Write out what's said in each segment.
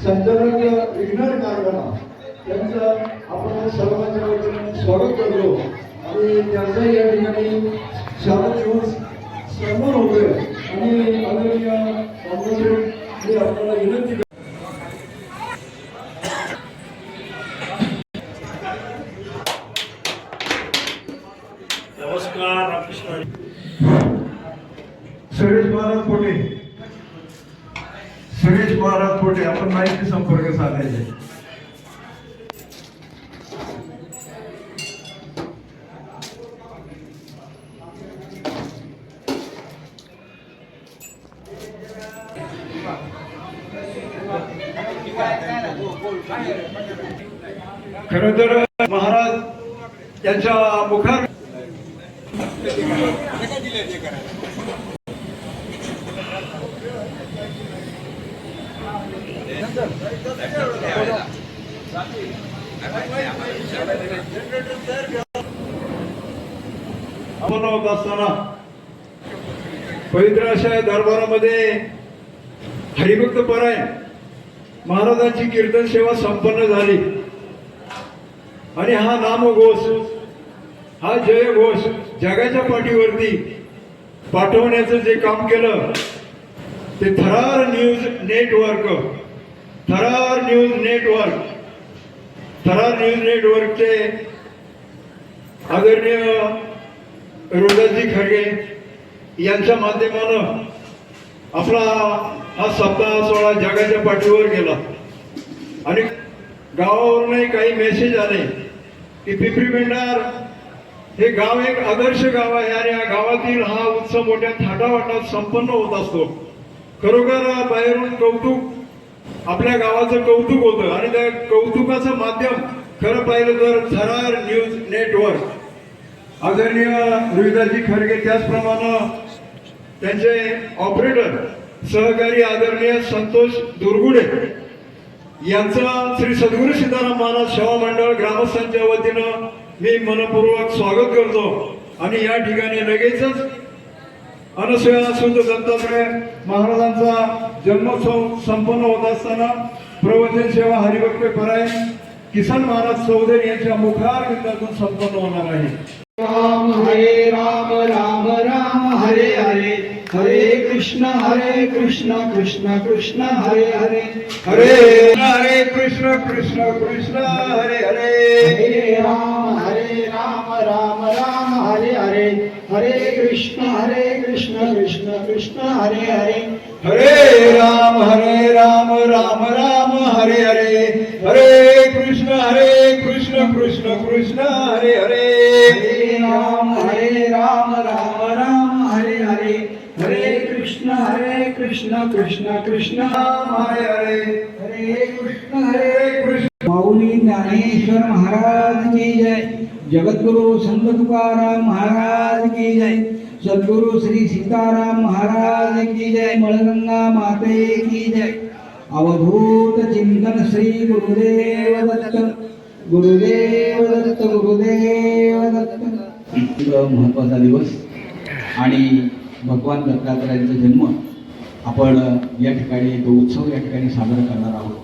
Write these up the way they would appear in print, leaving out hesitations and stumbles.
संचालक विघ्नर कारखाना त्यांचं आपण सर्वांच्या वतीने स्वागत करतो आणि त्यांचा या ठिकाणी शाळा दिवस सन्मान होतोय आणि आदरणीय मी आपल्याला विनंती करतो. नमस्कार रामकृष्ण. सुरेश महाराज पोटे आपण माहिती संपर्क साधायचे. खरं तर महाराज यांच्या मुखार आपण होत असताना पवित्र अशा दरबारामध्ये हरिभक्त परायण महाराजांची कीर्तन सेवा संपन्न झाली आणि हा नामघोष हा जयघोष जगाच्या पाठीवरती पाठवण्याचं जे काम केलं ते थरार न्यूज नेटवर्कचे आदरणीय रोहिदासजी खरगे यांच्या माध्यमानं आपला हा सप्ताह सोहळा जगाच्या पाठीवर गेला आणि गावावरूनही काही मेसेज आले की पिंपरी पेंढार हे गाव एक आदर्श गाव आहे आणि या गावातील हा उत्सव मोठ्या थाटावाटात संपन्न होत असतो. खरोखर बाहेरून कौतुक आपल्या गावाचं कौतुक होतं आणि त्या कौतुकाचं माध्यम खरं पाहिलं तर थरार न्यूज नेटवर्क आदरणीय रोहिदासजी खरगे त्याचप्रमाणे त्यांचे ऑपरेटर सहकारी आदरणीय संतोष दुर्गुडे यांचं श्री सद्गुरू सीताराम महाराज सेवा मंडळ ग्रामस्थांच्या वतीनं मी मनपूर्वक स्वागत करतो आणि या ठिकाणी लगेचच अनसूया सुत दत्तात्रय महाराजांचा जन्मोत्सव संपन्न होत असताना प्रवचन सेवा हरिभक्त परायण किसन महाराज चौधरी यांच्या मुखार विंदातून संपन्न होणार आहे. राम राम राम हरे हरे हरे कृष्ण कृष्ण कृष्ण हरे हरे हरे कृष्ण कृष्ण हरे हरे राम राम हरे हरे हरे कृष्ण कृष्ण हरे हरे हरे राम राम हरे हरे हरे कृष्ण कृष्ण हरे हरे राम हरे हरे हरे कृष्ण कृष्ण हरे हरे कृष्ण. माऊली ज्ञानेश्वर महाराज की जय. जगद्गुरु संत तुकाराम महाराज की जय. सद्गुरु श्री सीताराम महाराज की जय. मळगंगा माते की जय. अवधूत चिंतन श्री गुरुदेव दत्त गुरुदेव दत्त गुरुदेव दत्त. महत्वाचा दिवस आणि भगवान दत्तात्रयांचा जन्म आपण या ठिकाणी तो उत्सव या ठिकाणी साजरा करणार आहोत.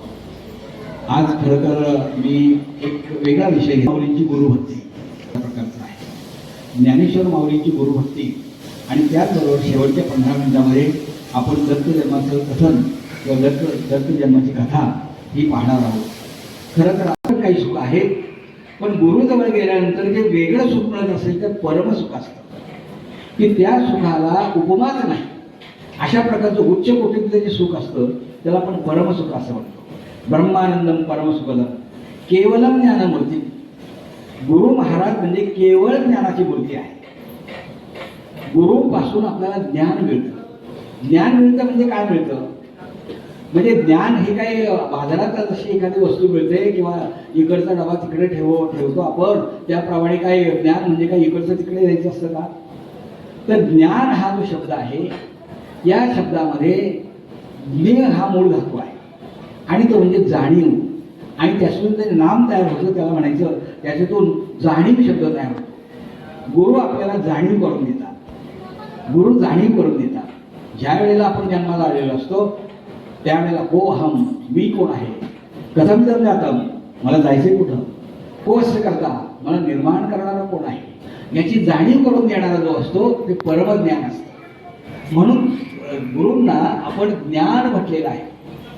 आज खरं तर मी एक वेगळा विषय माऊलींची गुरुभक्ती प्रकारचा आहे. ज्ञानेश्वर माऊलींची गुरुभक्ती आणि त्याचबरोबर शेवटच्या 15 मिनिटामध्ये आपण दत्तजन्माचं कथन किंवा दत्तजन्माची कथा ही पाहणार आहोत. खरं तर आपण काही सुख आहे पण गुरुजवळ गेल्यानंतर जे वेगळं सुख मिळत असेल तर परमसुख असतं की त्या सुखाला उपमाच नाही. अशा प्रकारचं उच्च कोटीतलं जे सुख असतं त्याला आपण परमसुख असं म्हणतो. ब्रह्मानंदम परमसुखदम केवलम ज्ञानमूर्ती. गुरु महाराज म्हणजे केवळ ज्ञानाची मूर्ती आहे. गुरुपासून आपल्याला ज्ञान मिळतं. ज्ञान मिळतं म्हणजे काय मिळतं? म्हणजे ज्ञान हे काही बाजारात जशी एखादी वस्तू मिळते किंवा इकडचा डबा तिकडे ठेवतो आपण त्याप्रमाणे काय ज्ञान म्हणजे काय इकडचं तिकडे द्यायचं असतं का? तर ज्ञान हा जो शब्द आहे या शब्दामध्ये ज्ञ हा मूळ धातू आहे आणि तो म्हणजे जाणीव आणि त्यातून ते नाम तयार होतं त्याला म्हणायचं त्याच्यातून जाणीव शब्द तयार होतो. गुरु आपल्याला जाणीव करून देतात. गुरु जाणीव करून देतात. ज्या वेळेला आपण जन्माला आलेलो असतो त्यावेळेला को हम, मी कोण आहे, कथम जर जातं, मला जायचे कुठं, कोस करता, मला निर्माण करणारा कोण आहे, याची जाणीव करून देणारा जो असतो ते परमज्ञान असतं. म्हणून गुरूंना आपण ज्ञान म्हटलेलं आहे.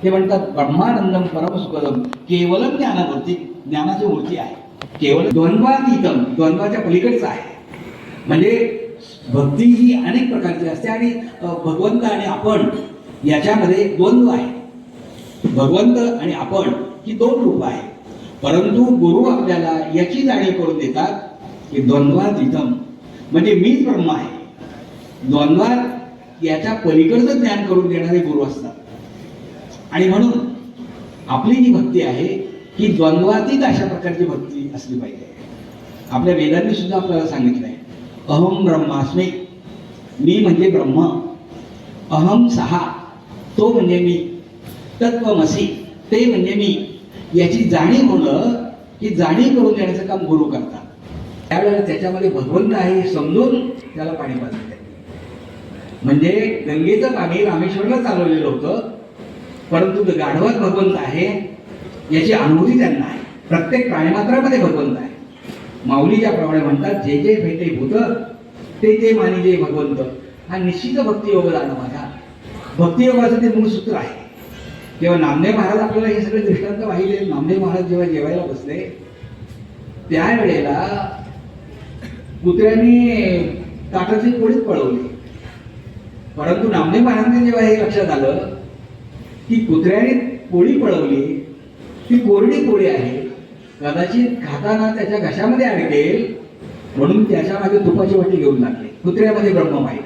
ते म्हणतात ब्रह्मानंदम परमसुखदम केवलम ज्ञानमूर्ती, ज्ञानाची मूर्ती आहे. केवळ द्वंद्वातीतम, द्वंद्वाच्या पलीकडचं आहे. म्हणजे भक्ती ही अनेक प्रकारची असते आणि भगवंत आणि आपण याच्यामध्ये द्वंद्व आहे. भगवंत आणि आपण ही दोन रूप आहे. परंतु गुरु आपल्याला याची जाणीव करून देतात की द्वंद्वातीतम म्हणजे मीच ब्रह्म आहे. द्वंद्वात याच्या पलीकडचं ज्ञान करून देणारे गुरु असतात. आणि म्हणून आपली जी भक्ती आहे ही द्वंद्वातीत अशा प्रकारची भक्ती असली पाहिजे. आपल्या वेदांनी सुद्धा आपल्याला सांगितलं आहे अहम ब्रह्मास्मी, मी म्हणजे ब्रह्म, अहम सहा, तो म्हणजे मी, तत्वमसी, ते म्हणजे मी, याची जाणीव होणं ही जाणीव करून देण्याचं काम गुरु करतात. त्यावेळेला त्याच्यामध्ये भगवंत आहे हे समजून त्याला पाणी पाजलं. म्हणजे गंगेचं पाणी रामेश्वरला चालवलेलं होतं, परंतु गाढवात भगवंत आहे याची अनुभूती त्यांना आहे. प्रत्येक प्राणीमात्रामध्ये भगवंत आहे. माऊली ज्याप्रमाणे म्हणतात जे जे भेटे भूत ते ते मानिले भगवंत, हा निश्चित भक्तियोग झाला माझा. भक्तियोगाचं ते मूळ सूत्र आहे. तेव्हा नामदेव महाराज आपल्याला हे सगळे दृष्टांत वाहिले. नामदेव महाराज जेव्हा जेवायला बसले त्यावेळेला कुत्र्यांनी ताटाची पोळीच पळवली. परंतु नामदेव महाराजांनी जेव्हा हे लक्षात आलं की कुत्र्याने पोळी पळवली, ती कोरडी पोळी आहे, कदाचित खाताना त्याच्या घशामध्ये अडकेल, म्हणून त्याच्या मागे तुपाची वाटी घेऊन लागले. कुत्र्यामध्ये ब्रह्म माहित.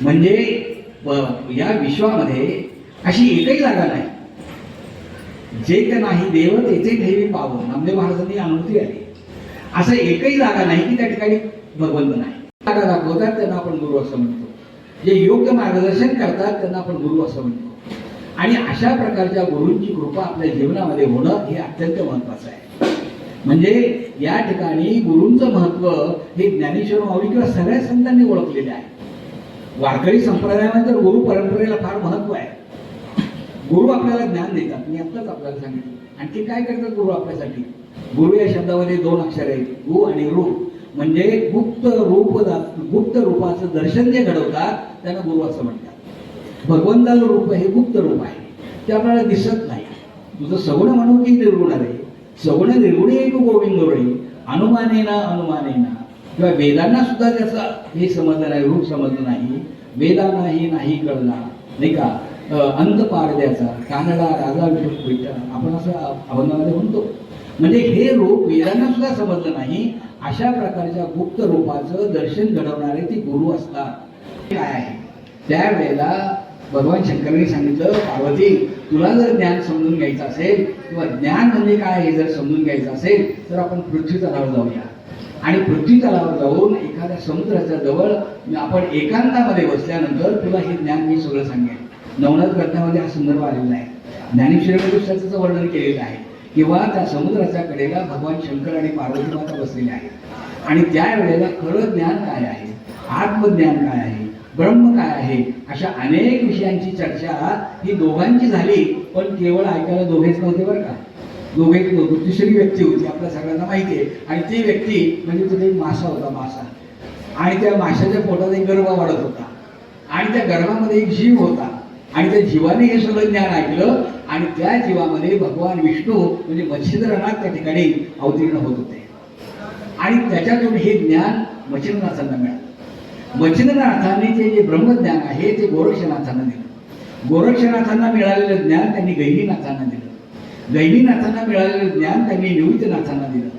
म्हणजे या विश्वामध्ये अशी एकही जागा नाही जे का नाही देव तेथे ठेवी पावन, नामदेव महाराजांनी अनुभूती आली. असं एकही जागा नाही की त्या ठिकाणी भगवंत नाही. जागा दाखवतात त्यांना आपण गुरु असं म्हणतो. जे योग्य मार्गदर्शन करतात त्यांना आपण गुरु असं म्हणतो. आणि अशा प्रकारच्या गुरूंची कृपा आपल्या जीवनामध्ये होणं हे अत्यंत महत्वाचं आहे. म्हणजे या ठिकाणी गुरूंचं महत्व हे ज्ञानेश्वर माऊली किंवा सगळ्या संतांनी ओळखलेले आहे. वारकरी संप्रदायामध्ये तर गुरु परंपरेला फार महत्व आहे. गुरु आपल्याला ज्ञान देतात. मी आत्ताच आपल्याला सांगितलं. आणखी काय करतात गुरु आपल्यासाठी? गुरु या शब्दामध्ये दोन अक्षर आहेत, गु आणि रू. म्हणजे गुप्त रूपाचं दर्शन जे घडवतात त्यांना गुरु असं म्हणतात. भगवंताचं रूप हे गुप्त रूप आहे, ते आपल्याला दिसत नाही. तुझं सगुण म्हणू की निर्गुण आहे, सगुण निर्गुणी एक गोविंद रोळी अनुमानेना किंवा वेदांना सुद्धा त्याचं हे समजलं नाही, रूप समजलं नाही. वेदांनाही नाही कळला, नाही का, अंत पारद्याचा कानडा राजा विठ्ठल आपण असं अभंगामध्ये म्हणतो. म्हणजे हे रूप वेदांना सुद्धा समजलं नाही. अशा प्रकारच्या गुप्त रूपाचं दर्शन घडवणारे ते गुरु असतात. काय आहे त्यावेळेला भगवान शंकरांनी सांगितलं, पार्वती तुला जर ज्ञान समजून घ्यायचं असेल किंवा ज्ञान म्हणजे काय हे जर समजून घ्यायचं असेल तर आपण पृथ्वी तलावर जाऊया. आणि पृथ्वी तलावर जाऊन एखाद्या समुद्राच्या जवळ आपण एकांतामध्ये बसल्यानंतर तुला हे ज्ञान मी सगळं सांगेन. नवनाथ ग्रंथामध्ये हा संदर्भ आलेला आहे. ज्ञानेश्वरीमध्ये त्याचं वर्णन केलेलं आहे. किंवा त्या समुद्राच्या कडेला भगवान शंकर आणि पार्वती माता बसलेले आहेत. आणि त्यावेळेला खरं ज्ञान काय आहे, आत्मज्ञान काय आहे, ब्रह्म काय आहे, अशा अनेक विषयांची चर्चा ही दोघांची झाली. पण केवळ ऐकायला दोघेच नव्हते बरं का. दोघेच नव्हते, तिसरी व्यक्ती होती आपल्या सगळ्यांना माहिती आहे. आणि ती व्यक्ती म्हणजे तिथे मासा होता, मासा. आणि त्या माशाच्या पोटात एक गर्भ वाढत होता आणि त्या गर्भामध्ये एक जीव होता. आणि त्या जीवाने हे सगळं ज्ञान ऐकलं आणि त्या जीवामध्ये भगवान विष्णू म्हणजे मच्छिंद्रनाथ त्या ठिकाणी अवतीर्ण होत होते. आणि त्याच्यातून हे ज्ञान मच्छिंद्रनाथांना मिळालं. मच्छिंद्रनाथांनी ते जे ब्रह्मज्ञान आहे ते गोरक्षनाथांना दिलं. गोरक्षनाथांना मिळालेलं ज्ञान त्यांनी गहिनीनाथांना दिलं. गहिनीनाथांना मिळालेलं ज्ञान त्यांनी निवृत्तीनाथांना दिलं.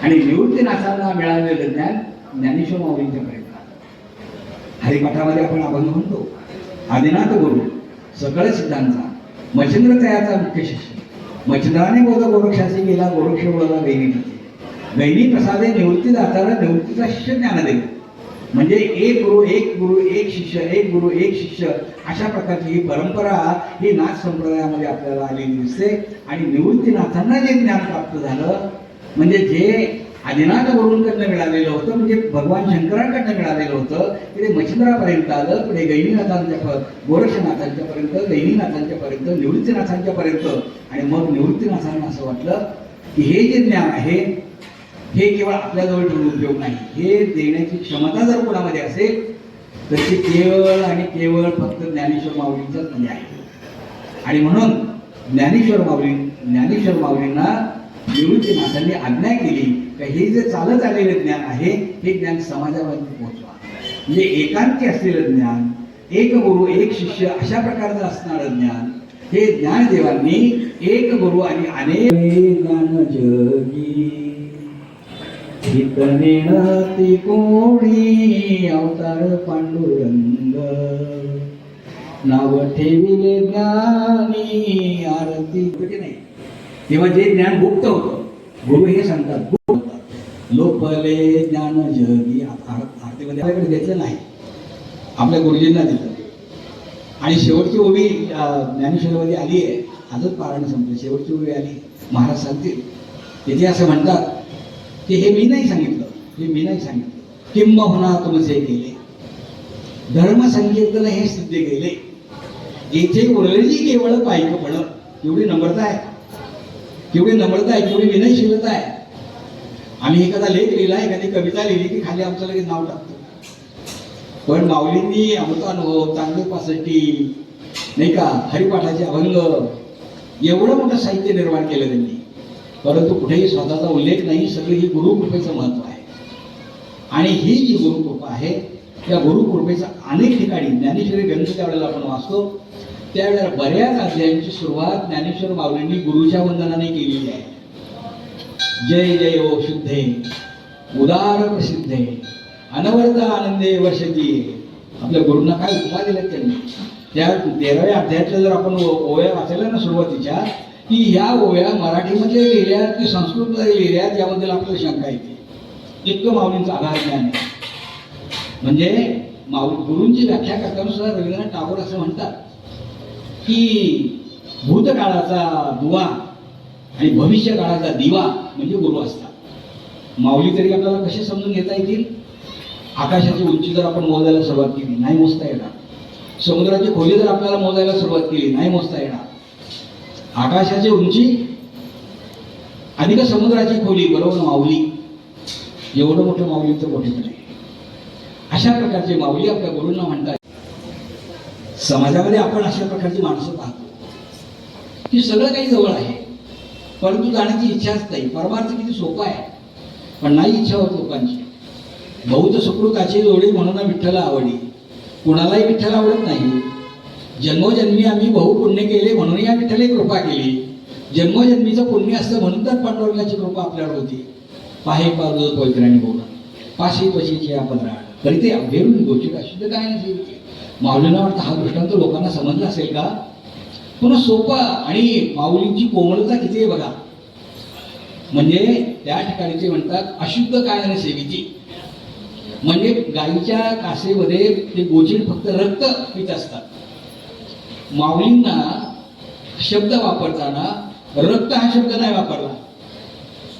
आणि निवृत्तीनाथांना मिळालेलं ज्ञान ज्ञानेश्वर माऊलींच्याकडे. हरिपाठामध्ये आपण अभंग म्हणतो, आदिनाथ गुरु सकळ सिद्धांचा मच्छिंद्र तयाचा मुख्य शिष्य. मच्छिंद्राने बोध गोरक्षाशी गेला, गोरक्ष बोलला गैनी. गैनी प्रसादे निवृत्ती दाताला निवृत्तीचा शिष्य ज्ञान दिलं. म्हणजे एक गुरु एक गुरु एक शिष्य, एक गुरु एक शिष्य, अशा प्रकारची ही परंपरा ही नाथ संप्रदायामध्ये आपल्याला आलेली दिसते. आणि निवृत्तीनाथांना जे ज्ञान प्राप्त झालं म्हणजे जे आदिनाथ गुरूंकडनं मिळालेलं होतं, म्हणजे भगवान शंकरांकडनं मिळालेलं होतं. ते मच्छिंद्रापर्यंत आलं, पुढे गैनीनाथांच्या गोरक्षनाथांच्या पर्यंत, गैनीनाथांच्या पर्यंत, निवृत्तीनाथांच्या पर्यंत. आणि मग निवृत्तीनाथांना असं वाटलं की हे जे ज्ञान आहे हे केवळ आपल्याजवळ ठेवून उपयोग नाही, हे देण्याची क्षमता जर कोणामध्ये असेल तर ती केवळ आणि केवळ फक्त ज्ञानेश्वर माऊलींच्याच मध्ये आहे. आणि म्हणून ज्ञानेश्वर माऊलींना निवृत्तीनाथांनी आज्ञा केली की हे जे चालत आलेलं ज्ञान आहे हे ज्ञान समाजामध्ये पोहोचवा. म्हणजे एकांकी असलेलं ज्ञान, एक गुरु एक शिष्य अशा प्रकारचं असणारं ज्ञान, हे ज्ञानदेवांनी एक गुरु आणि अनेक ज्ञान जगी ती कोणी अवतार पांडुरंग नाव ठेविले ज्ञानी आरती नाही. तेव्हा जे ज्ञान गुप्त होतं, गुरु हे सांगतात गुप्त होतं. लोपले ज्ञान जगी आरतीमध्ये आपल्याकडे घेतलं नाही, आपल्या गुरुजींना दिलं. आणि शेवटची ओवी ज्ञानेश्वरीमध्ये आली आहे, आजच पारायण संपलं, शेवटची ओवी आली. महाराज सांगतील तिथे असं म्हणतात की हे मी नाही सांगितलं, किंबहुना तुमचे केले धर्म संकीर्तन हे सिद्ध केले. येथे उरलेली केवळ पायकपण. केवढी नम्रता आहे, केवढी विनयशीलता आहे. आम्ही एखादा लेख लिहिला, एखादी कविता लिहिली की खाली आमचं लगेच नाव टाकतो. पण माऊलींनी अमृतानुभव, चांगले 65 नाही का, हरिपाठाचे अभंग, एवढं मोठं साहित्य निर्माण केलं त्यांनी. परंतु कुठेही स्वतःचा उल्लेख नाही. सगळी ही गुरुकृपेचं महत्व आहे. आणि ही जी गुरुकृपा आहे, त्या गुरुकृपेचं अनेक ठिकाणी ज्ञानेश्वरी ग्रंथ ज्यावेळेला आपण वाचतो त्यावेळेला बऱ्याच अध्यायांची सुरुवात ज्ञानेश्वर माऊलींनी गुरुच्या वंदनाने केलेली आहे. जय जय ओ शुद्धे उदार प्रसिद्धे अनवर्त आनंदे वर्षती. आपल्या गुरूंना काय उपमा दिल्यात त्यांनी. त्या 13व्या अध्यायातल्या जर आपण ओव्या वाचायला ना सुरुवातीच्या, की ह्या ओव्या मराठीमध्ये लिहिल्या की संस्कृतमध्ये लिहिल्यात याबद्दल आपल्याला शंका येते. इतकं माऊलींचं आधार ज्ञान आहे. म्हणजे गुरूंची व्याख्या करताना सुद्धा रवींद्रनाथ टागोर असं म्हणतात की भूतकाळाचा दुवा आणि भविष्य काळाचा दिवा म्हणजे गुरु असतात. माऊली तरी आपल्याला कसे समजून घेता येतील? आकाशाची उंची जर आपण मोजायला सुरुवात केली, नाही मोजता येणार. समुद्राची खोली जर आपल्याला मोजायला सुरुवात केली, नाही मोजता येणार. आकाशाची उंची अधिक समुद्राची खोली बरोबर माऊली. एवढं मोठं माऊलीचं मोठेपण आहे. अशा प्रकारचे माऊली आपल्या गुरूंना म्हणतात. समाजामध्ये आपण अशा प्रकारची माणसं पाहतो की सगळं काही जवळ आहे, परंतु जाण्याची इच्छाच नाही. परमार्थ किती सोपा आहे, पण नाही इच्छा होत लोकांची. बहुत सुकृताची जोडी म्हणून विठ्ठला आवडी. कुणालाही विठ्ठल आवडत नाही. जन्मोजन्मी आम्ही बहु पुण्य केले म्हणून या विठ्ठले कृपा केली. जन्मोजन्मीचं पुण्य असतं म्हणून तर पांडुरंगाची कृपा आपल्यावर होती. पाहे पावलं पवित्राने बोला पाशी पशीची आपण राहणार तरी ते अभेरून गोष्टी अशुद्ध काय नसेल. माऊलींना वाटतं हा दृष्टांत लोकांना समजला असेल का? पुन्हा सोपा. आणि माऊलींची कोमलता किती आहे बघा. म्हणजे त्या ठिकाणी ते म्हणतात अशुद्ध काय सेविची. म्हणजे गाईच्या कासेमध्ये ते गोचिड फक्त रक्त पित असतात. माऊलींना शब्द वापरताना रक्त हा शब्द नाही वापरला.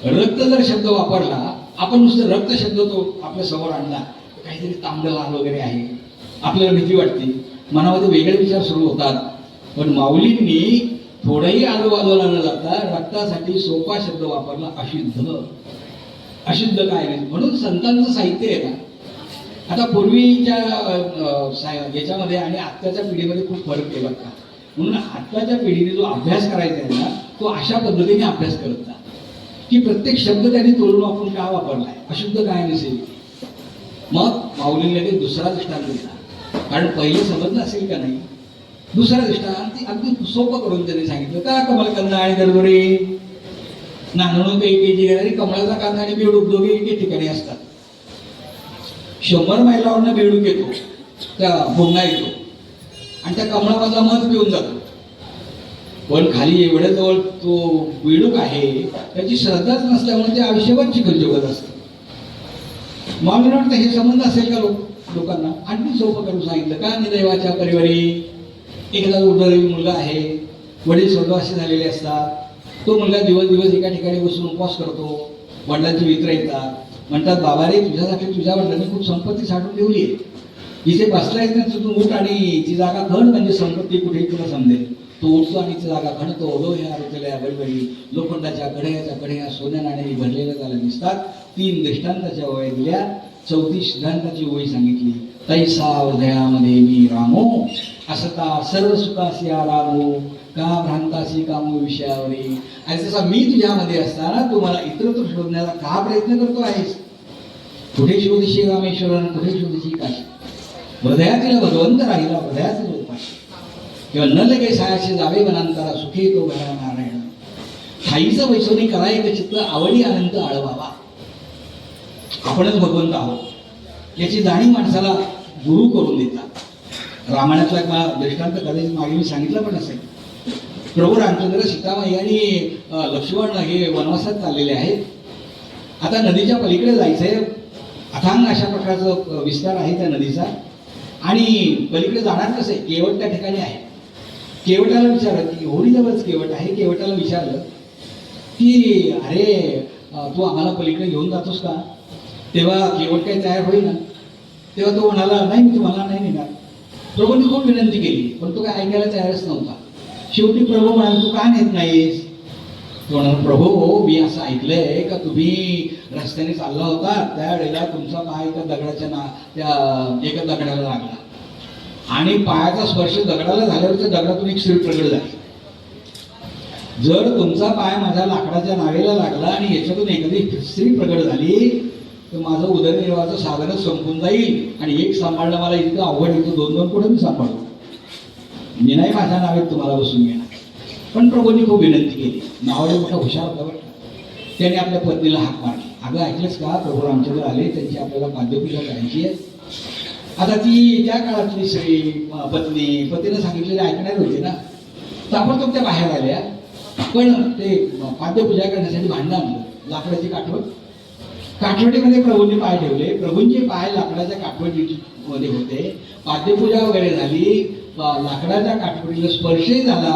रक्त जर शब्द वापरला, आपण नुसतं रक्त शब्द तो आपल्या समोर आणला, काहीतरी तांबडं लाल वगैरे आहे, आपल्याला भीती वाटते, मनामध्ये वेगळे विचार सुरू होतात. पण माऊलींनी थोडंही आजूबाजूला न जाता रक्तासाठी सोपा शब्द वापरला, अशुद्ध. अशुद्ध काय नाही. म्हणून संतांचं साहित्य आहे ना, आता पूर्वीच्या याच्यामध्ये आणि आत्ताच्या पिढीमध्ये खूप फरक आहे बघा. म्हणून आत्ताच्या पिढीने जो अभ्यास करायचा आहे ना, तो अशा पद्धतीने अभ्यास करत जा की प्रत्येक शब्द त्यांनी तोडून आपण का वापरलाय, अशुद्ध काय नसेल. मग माऊलीने ते दुसरा दृष्टांत दिला. कारण पहिले समजलं असेल का नाही. दुसरा दृष्टांत अगदी सोपं करून त्यांनी सांगितलं. का कमलकंद आणि गरगुरी नांगणूक एकेची आणि कमळाचा कांदा आणि बेडूक दोघे एके ठिकाणी असतात. 100 मैलावरनं बेडूक येतो, त्या भोंगा येतो आणि त्या कमळामधला मध पिऊन जातो. पण खाली एवढ्या जवळ तो बेडूक आहे, त्याची श्रद्धाच नसल्यामुळे ते आयुष्यभर चिखल जोगत असतं. मला वाटतं हे संबंध असेल का लोकांना. आणखी सोपं करून सांगितलं. का निदैवाच्या परिवारी एखादा दुर्दैवी मुलगा आहे, वडील स्वर्गवासी झालेले असतात. तो मुलगा दिवस एका ठिकाणी बसून उपवास करतो, वडिलांचे मित्र येतात, म्हणतात बाबा रे तुझ्यासाठी तुझ्या वडिलांनी खूप संपत्ती साठवून ठेवली आहे, इथे बसला येत नाही, तू उठ आणि ती जागा खण, म्हणजे संपत्ती कुठेही तुला समजेल. तो उठतो आणि ती जागा खणतो. लोह्या रुचल्या बळबळी लोखंडाच्या कढया सोन्या नाण्याने भरलेल्या त्याला दिसतात. 3 दृष्टांताच्या ओळी दिल्या, 34 सिद्धांताची ओळी सांगितली. तैसा हृदयामध्ये मी रामो असता सर्व सुखासी रामो का भ्रांतासी कामो विषयावरी. आणि तसा मी तुझ्यामध्ये असताना तू मला इतरत्र शोधण्याचा का प्रयत्न करतो आहेस? कुठे शोधशी रामेश्वरन, कुठे शोधशी काशी. हृदयातील भगवंत राहिला हृदयातील उपाशी. किंवा न लगे सायाशी जावे वनांतरा सुखे तो घरा नारायण. ठाईचं वैसोनी करायक चित्त आवडी अनंत आळवावा. आपणच भगवंत आहोत याची जाणीव माणसाला गुरु करून देतात. रामायणातला एक दृष्टांत कदाचित मागे मी सांगितलं पण असेल. प्रभू रामचंद्र, सीतामाई आणि लक्ष्मण हे वनवासात चाललेले आहेत. आता नदीच्या पलीकडे जायचंय. अथांग अशा प्रकारचा विस्तार आहे त्या नदीचा. आणि पलीकडे जाणार कसं आहे? केवट त्या ठिकाणी आहे. केवटाला विचारलं की होडीजवळच केवट आहे. केवटाला विचारलं की अरे तू आम्हाला पलीकडे घेऊन जातोस का? तेव्हा केवट काही तयार होईना. तेव्हा तो म्हणाला नाही, मी तुम्हाला नाही नेणार. प्रभूंनी खूप विनंती केली पण तो काय ऐकायला तयारच नव्हता. शेवटी प्रभू म्हणाले तू का नेत नाहीस? तो म्हणाला प्रभू मी असं ऐकलंय का तुम्ही रस्त्याने चालला होता त्यावेळेला तुमचा पाय एका दगडाच्या एका दगडाला लागला आणि पायाचा स्पर्श दगडाला झाल्यावर त्या दगडातून एक स्त्री प्रगट झाली. जर तुमचा पाय माझ्या लाकडाच्या नावेला लागला आणि याच्यातून एखादी स्त्री प्रगट झाली तर माझं उदरनिर्वाहाचं साधनच संपून जाईल आणि एक सांभाळणं मला इतकं अवघड येतं, 2-2 कुठे मी सांभाळतो. मी नाही माझ्या नावेत तुम्हाला बसून घेणार. पण प्रभूंनी खूप विनंती केली. नावाला मोठा हुशार होता बरं. त्याने आपल्या पत्नीला हाक मारली. अगं ऐकलंच का, प्रभू रामचंद्र आले, त्यांची आपल्याला पाद्यपूजा करायची आहे. आता ती त्या काळातली स्त्री पतीनं सांगितलेली ऐकणार होती ना. ताबडतोब त्या बाहेर आल्या. पण ते पाद्यपूजा करण्यासाठी भांडण आणलं. लाकडाची काठवटीमध्ये प्रभूंनी पाय ठेवले. प्रभूंचे पाय लाकडाच्या काठवटीमध्ये होते. पाद्यपूजा वगैरे झाली. लाकडाच्या काठवटीला स्पर्शही झाला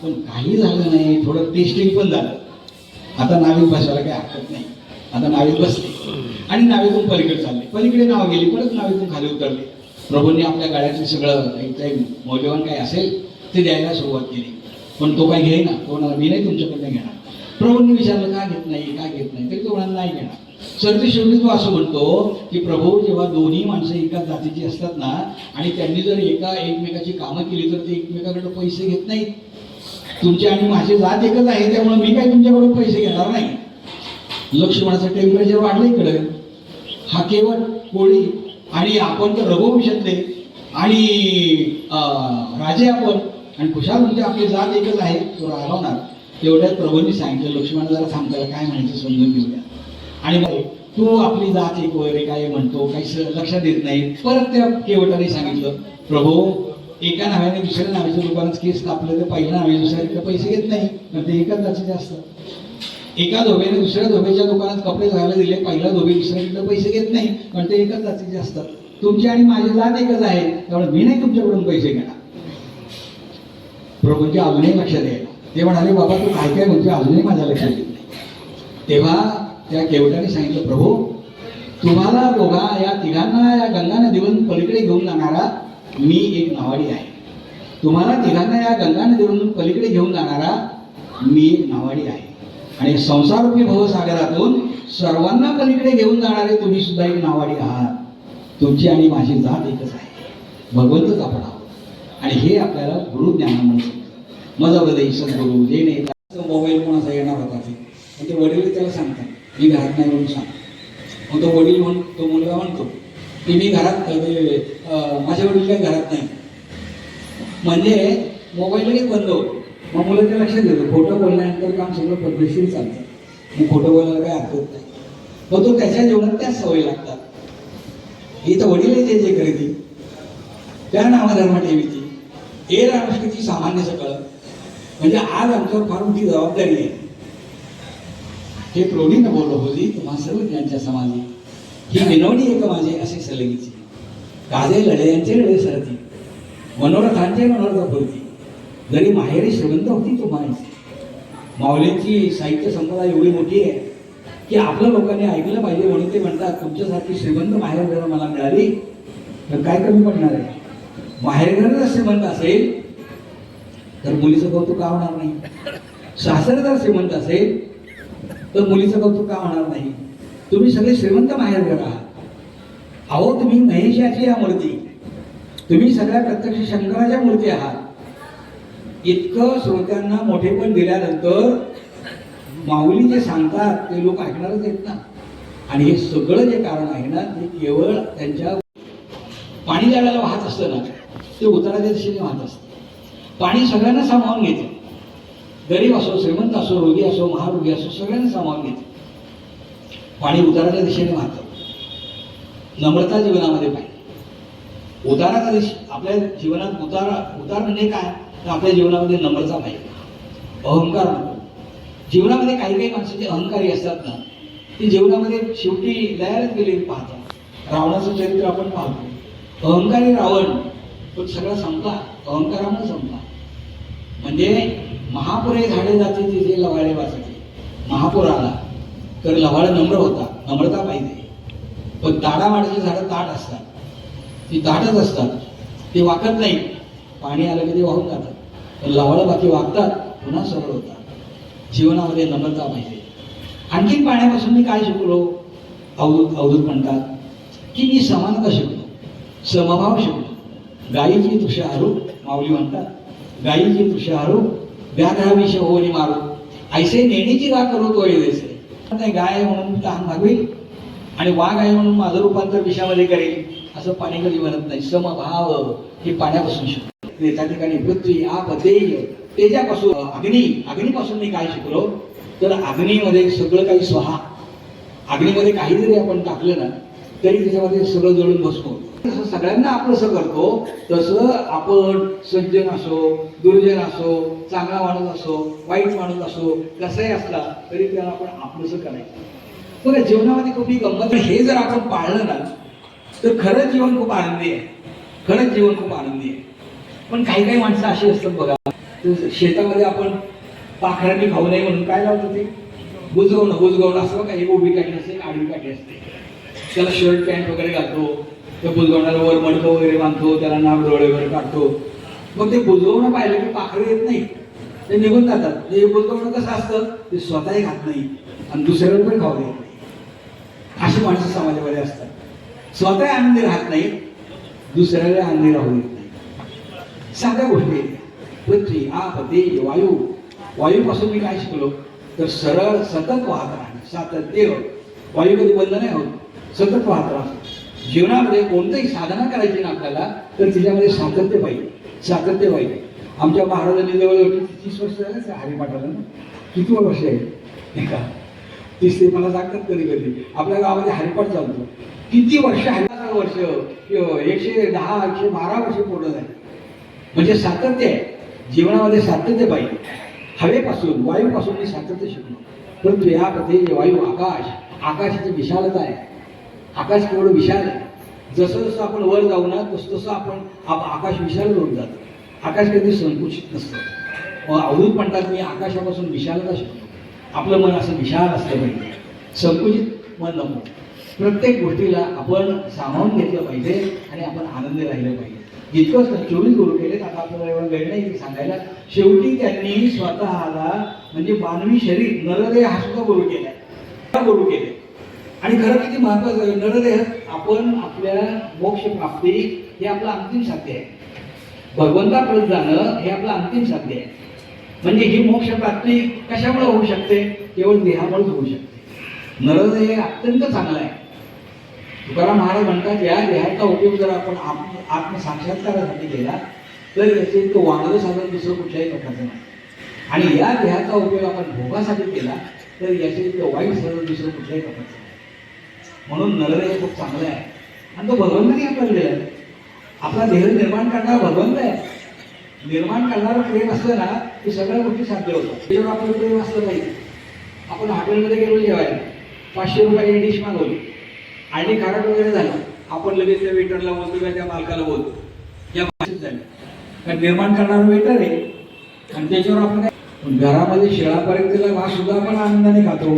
पण काही झालं नाही. थोडं टेस्टिंग पण झालं. आता नावीत बसायला काही हरकत नाही. आता नावीत बसले आणि नावेतून पलीकडे चालले. पलीकडे नाव गेली, परत नावेतून खाली उतरले. प्रभूंनी आपल्या गाड्यातलं सगळं काही मौल्यवान काही असेल ते द्यायला सुरुवात केली. पण तो काय घेईना. तो म्हणाला मी नाही तुमच्याकडनं घेणार. प्रभूंनी विचारलं का घेत नाही तरी तो म्हणाला नाही घेणार. सरती शेवटी तो असं म्हणतो की प्रभू जेव्हा दोन्ही माणसं एकाच जातीची असतात ना आणि त्यांनी जर एकमेकाची कामं केली तर ते एकमेकाकडे पैसे घेत नाहीत. तुमची आणि माझी जात एकच आहे त्यामुळे मी काय तुमच्याकडून पैसे घेणार नाही. लक्ष्मणाचं टेम्परेचर वाढलं इकडे. हा केवळ कोळी आणि आपण तर रघुवंशातले आणि राजे आपण आणि खुशाल म्हणजे आपली जात एकच आहे. तो रागवणार. तेवढ्यात प्रभूंनी सांगितलं लक्ष्मण जरा थांबताना काय म्हणायचं समजून घेऊया. आणि तू आपली जात एक वगैरे काय म्हणतो काही लक्षात येत नाही. परत त्या केवटाने सांगितलं प्रभू एका नावाने दुसऱ्या नावाच्या दुकानात केस कापले तर पहिल्या नावाने दुसऱ्याकडे पैसे घेत नाही पण ते एकाच जातीचे असतात. एका धोबेने दुसऱ्या धोबेच्या दुकानात कपडे धुवायला दिले, पहिला धोबे दुसऱ्याकडे पैसे घेत नाही पण ते एकाच जातीचे असतात. तुमची आणि माझी जात एकच आहे त्यामुळे मी नाही तुमच्याकडून पैसे घेणार. प्रभूंच्या अजूनही लक्षात यायला. ते म्हणाले बाबा तू काय काय म्हणतो अजूनही माझ्या लक्षात येत नाही. तेव्हा त्या केवटाने सांगितलं प्रभू तुम्हाला या तिघांना या गंगा नदीवरून पलीकडे घेऊन जाणारा मी एक नावाडी आहे. तुम्हाला तिघांना या गंगा नदीवरून पलीकडे घेऊन जाणारा मी एक नावाडी आहे. आणि संसारूपी भवसागरातून सर्वांना पलीकडे घेऊन जाणारे तुम्ही सुद्धा एक नावाडी आहात. तुमची आणि माझी जात एकच आहे. भगवंतच आपण आहोत. आणि हे आपल्याला गुरु ज्ञानामुळे समजतं. माझा हृदय सद्गुरू जे नाही मोबाईल कोणाचा येणार होता ते वडील त्याला सांगतात मी घरात नाही म्हणून सांग. मग तो वडील तो मुलगा म्हणतो की मी घरात माझे वडील काही घरात नाही म्हणजे मोबाईल लगेच बंद होतो. मग मुलं ते लक्षात देतो खोटं बोलल्यानंतर काम सगळं पद्धतशीर चालतं. मग खोटं बोलायला काही हरकत नाही. मग तो त्याच्या जीवनात त्याच सवयी लागतात. ही तर वडील जे खरेदी त्या नामधर्म ठेवीची हे रामकृष्णाची सामान्य सकळ म्हणजे आज आमच्यावर फार मोठी जबाबदारी आहे. हे प्रौढीनं बोललो होती तुम्हा सर्व ज्ञानच्या समाजी ही विनवणी एक माझे असे सलगीची काजे लढयांचे लढे सरती मनोरथांचे मनोरथ फुरती जरी माहेरी श्रीमंत होती तुम्हाला. माऊलींची साहित्य संपदा एवढी मोठी आहे की आपल्या लोकांनी ऐकलं पाहिजे म्हणून ते म्हणतात तुमच्यासारखी श्रीमंत माहेरघर मला मिळाली तर काय कमी पडणार आहे. माहेरघर जर श्रीमंत असेल तर मुलीचं कौतुक का होणार नाही. सासर जर श्रीमंत असेल तर मुलीचं कौतुक का होणार नाही. तुम्ही सगळे श्रीमंत माहेरघर आहात. अहो तुम्ही महेशाची या मूर्ती, तुम्ही सगळ्या प्रत्यक्ष शंकराच्या मूर्ती आहात. इतकं श्रोत्यांना मोठेपण दिल्यानंतर माऊली जे सांगतात ते लोक ऐकणारच आहेत ना. आणि हे सगळं जे कारण आहे ना ते केवळ त्यांच्या पाणी ज्या वेळेला वाहत असतं ना ते उताराच्या दिशेने वाहत असतं. पाणी सगळ्यांना सामावून घेतं. गरीब असो, श्रीमंत असो, रोगी असो, महारोगी असो, सगळ्यांना सामावून घेतं. पाणी उताराच्या दिशेने वाहतं. नम्रता जीवनामध्ये पाहिजे. उतारा कधी आपल्या जीवनात उतार म्हणजे काय तर आपल्या जीवनामध्ये नम्रता पाहिजे, अहंकार नको. जीवनामध्ये काही काही माणसं जे अहंकारी असतात ना ती जीवनामध्ये शेवटी लयालाच गेलेली पाहतात. रावणाचं चरित्र आपण पाहतो. अहंकारी रावण पण सगळा संपला, अहंकारामुळे संपला. म्हणजे महापुरे झाडे जाते तिथे लवाळे वाचते. महापूर आला तर लवाळ नम्र होता, नम्रता पाहिजे. पण ताडामाडाची झाडं ताट असतात, ती ताटच असतात, ते वाकत नाही. पाणी आलं की ते वाहून जातात. पण लवाळं बाकी वागतात, पुन्हा सरळ होतात. जीवनामध्ये नम्रता पाहिजे. आणखीन पाण्यापासून मी काय शिकलो. अवधूत म्हणतात की मी समानता शिकलो, समभाव शिकलो. गायीची तुषारू, माऊली म्हणतात गायीची तुषारू व्याघ्राविष होणी मारू ऐसे नेणीची गा करू तो देसे. गाय आहे म्हणून तहान भागवेल आणि वाघ आहे म्हणून माझं रूपांतर विषामध्ये करेल असं पाणी कधी म्हणत नाही. समभाव हे पाण्यापासून शिकलो. त्या ठिकाणी पृथ्वी आप तेज, तेजापासून अग्नीपासून मी काय शिकलो तर अग्नीमध्ये सगळं काही स्वहा. अग्नीमध्ये काही जरी आपण टाकलं ना तरी त्याच्यामध्ये सगळं जळून बसतो. जसं सगळ्यांना आपलंसं करतो तसं आपण सज्जन असो, दुर्जन असो, चांगला माणूस असो, वाईट माणूस असो, कसाही असला तरी त्याला आपण आपलंसं करायचं. बघा जीवनामध्ये खूप गंमत. हे जर आपण पाळलं ना तर खरंच जीवन खूप आनंदी आहे. खरंच जीवन खूप आनंदी आहे. पण काही काही माणसं अशी असतात बघा, शेतामध्ये आपण पाखरांनी खाऊ नये म्हणून काय लावतो ते बुजगवणं असं काही उभी काठी असते, आडवी काठी असते. त्याला शर्ट पॅन्ट वगैरे घालतो, त्या बुजगवणाला वर मडकं वगैरे बांधतो, त्याला नाक डोळे वगैरे काढतो. मग ते बुजगवणं पाहिलं की पाखरं येत नाही, ते निघून जातात. ते बुजगवणं कसं असतं ते स्वतःही खात नाही आणि दुसऱ्याला पण खाऊ देत नाही. अशी माणसं समाजामध्ये असतात. स्वतः आनंदी राहत नाही, दुसऱ्याला आनंदी राहू देत नाही. साध्या गोष्टी पृथ्वी आप तेज वायू. वायूपासून मी काय शिकलो तर सरळ सतत वाहत राहणे, सातत्य. वायू कधी बंद नाही होत, सतत वाहत राहतो. जीवनामध्ये कोणतंही साधना करायची ना आपल्याला तर तिच्यामध्ये सातत्य पाहिजे, सातत्य पाहिजे. आमच्या महाराजांनी जवळजवळ 30 वर्ष झाले हरिपाठाला ना. किती वर्ष आहे का 30 ते मला सांगतात कधी कधी. आपल्या गावामध्ये हरिपाठ चालतो. किती वर्ष, 10 वर्ष, 110, 112 वर्ष पूर्ण झाली. म्हणजे सातत्य आहे. जीवनामध्ये सातत्य पाहिजे. हवेपासून, वायूपासून मी सातत्य शिकलो. परंतु या तेज वायू आकाश, आकाशाची विशालता आहे. आकाश केवढं विशाल आहे. जसं जसं आपण वर जाऊ ना तसं तसं आकाश विशाल होत जातं. आकाश कधी संकुचित नसतं. मग अवधूत म्हणतात मी आकाशापासून विशालता शिकलो. आपलं मन असं विशाल असलं पाहिजे, संकुचित मन नको. प्रत्येक गोष्टीला आपण सामावून घेतलं पाहिजे आणि आपण आनंदी राहिलं पाहिजे. इतकंच 24 गुरु केलेत. आता आपल्याला एवढं वेळ नाही ते सांगायला. शेवटी त्यांनी स्वतःला म्हणजे मानवी शरीर नरदेह हा सुद्धा गुरु केलाय, गुरु केले. आणि खरं किती महत्वाचं नरदेह आपण आपल्या मोक्ष प्राप्ती हे आपलं अंतिम साध्य आहे. भगवंताकडे जाणं हे आपलं अंतिम साध्य आहे. म्हणजे ही मोक्ष प्राप्ती कशामुळे होऊ शकते, केवळ देहामुळेच होऊ शकते. नरदेह अत्यंत चांगला आहे. तुकाराम महाराज म्हणतात या देहाचा उपयोग जर आपण आत्मसाक्षात्कारासाठी केला तर याचे इतकं वांगलं साधन दुसरं कुठल्याही प्रकारचं नाही. आणि या देहाचा उपयोग आपण भोगासाठी केला तर याचे इतकं वाईट साधन दुसरं कुठल्याही प्रकारचं नाही. म्हणून नरदेह खूप चांगला आहे आणि तो भगवंताने आपल्याला दिला आहे. आपला देह निर्माण करणारा भगवंत आहे. निर्माण करणारं प्रेम असलं ना की सगळ्या गोष्टी साध्य होतात. त्याच्यावर आपलं प्रेम असलं पाहिजे. आपण हॉटेलमध्ये गेलो जेवायला, 500 रुपयाची डिश मागवली आणि खारट वगैरे झालं, आपण लगेच त्या वेटरला बोलतो किंवा त्या मालकाला बोलतो. या भाषेत झाली कारण निर्माण करणारा वेटर आहे आणि त्याच्यावर आपण काय घरामध्ये शेळापर्यंतला वास सुद्धा आपण आनंदाने खातो.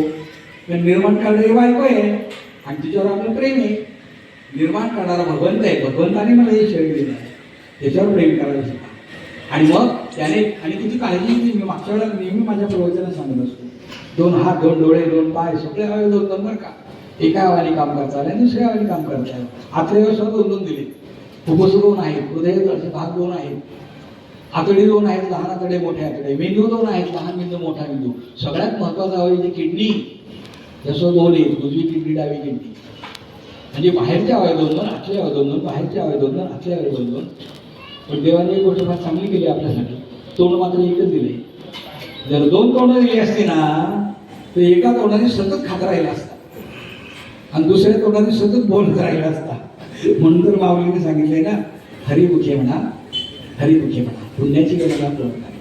पण निर्माण करणारी बायको आहे आणि तिच्यावर आपलं प्रेम आहे. निर्माण करणारा भगवंत आहे, भगवंताने मला हे शरीर दिलं आहे, त्याच्यावर प्रेम करायला शिका. आणि मग त्याने आणि किती काळजी घेतली. मी मागच्या वेळेला नेहमी माझ्या प्रवचनात सांगत असतो, 2 हात 2 डोळे 2 पाय सगळे अवयव 2 बरं का. एका अवानी काम करता आलं आणि दुसऱ्या अवानी काम करता आलं. आतले व्यवस्था 2 दिले. फुफ्फुस 2 आहेत, हृदयाचे भाग 2 आहेत, आतडे 2 आहेत, लहान आतडे मोठे आतडे, मेंदू 2 आहेत, लहान मेंदू मोठा मेंदू. सगळ्यात महत्वाचा अवयव म्हणजे किडनी, जसं 2 आहेत, उजवी किडनी डावी किडनी. म्हणजे बाहेरचे अवयव 2 आतले अवयव 2, बाहेरचे अवयव 2 आतले अवयव 2. पण देवाने एक गोष्ट फार चांगली केली आपल्यासाठी, तोंड मात्र एकच दिले. जर 2 तोंड दिली असती ना तर एका तोंडाने सतत खात राहिला असता आणि दुसऱ्या तोंडाने सतत बोलत राहिला असता. म्हणून तर माऊलीने सांगितलंय ना, हरिमुखे म्हणा, हरिमुखे म्हणा. पुण्याची गरजा कळत नाही.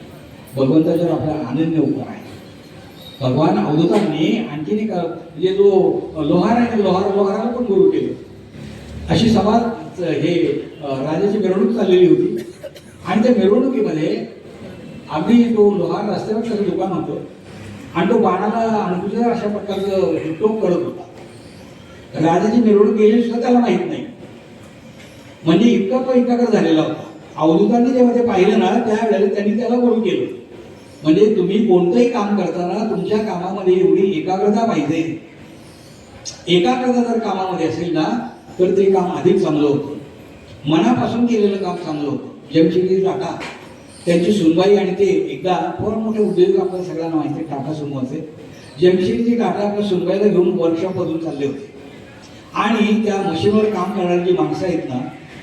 भगवंताच्यावर आपला अनन्य उपकार आहे. भगवान अवधूतांनी आणखीन एक म्हणजे जो लोहार आहे, लोहाराला पण गुरु केलं. अशी सभा हे राजाची मिरवणूक चाललेली होती आणि त्या मिरवणुकीमध्ये अगदी तो लोहार रस्त्यावर त्याचं दुकान होतं आणि तो बाणाला अणकुचर अशा प्रकारचं टोक करत होता. राजाची मिरवणूक गेली सुद्धा त्याला माहीत नाही. म्हणजे इतका तो एकाग्र झालेला होता. अवधूतांनी जेव्हा ते पाहिलं ना त्यावेळेला त्यांनी त्याला गुरु केलं. म्हणजे तुम्ही कोणतंही काम करताना तुमच्या कामामध्ये एवढी एकाग्रता पाहिजे. एकाग्रता जर कामामध्ये असेल ना तर ते काम अधिक चांगलं होतं. मनापासून केलेलं काम चांगलं होतं. जमशेदजी टाटा त्यांची सुनबाई आणि ते एकदा फार मोठे उद्योग आपल्याला सगळ्यांना माहिती आहे, टाटा सुमोचे. जमशेदजी टाटा आपल्या सुनबाईला घेऊन वर्कशॉपमधून चालले होते आणि त्या मशीनवर काम करणारी जी माणसं आहेत ना,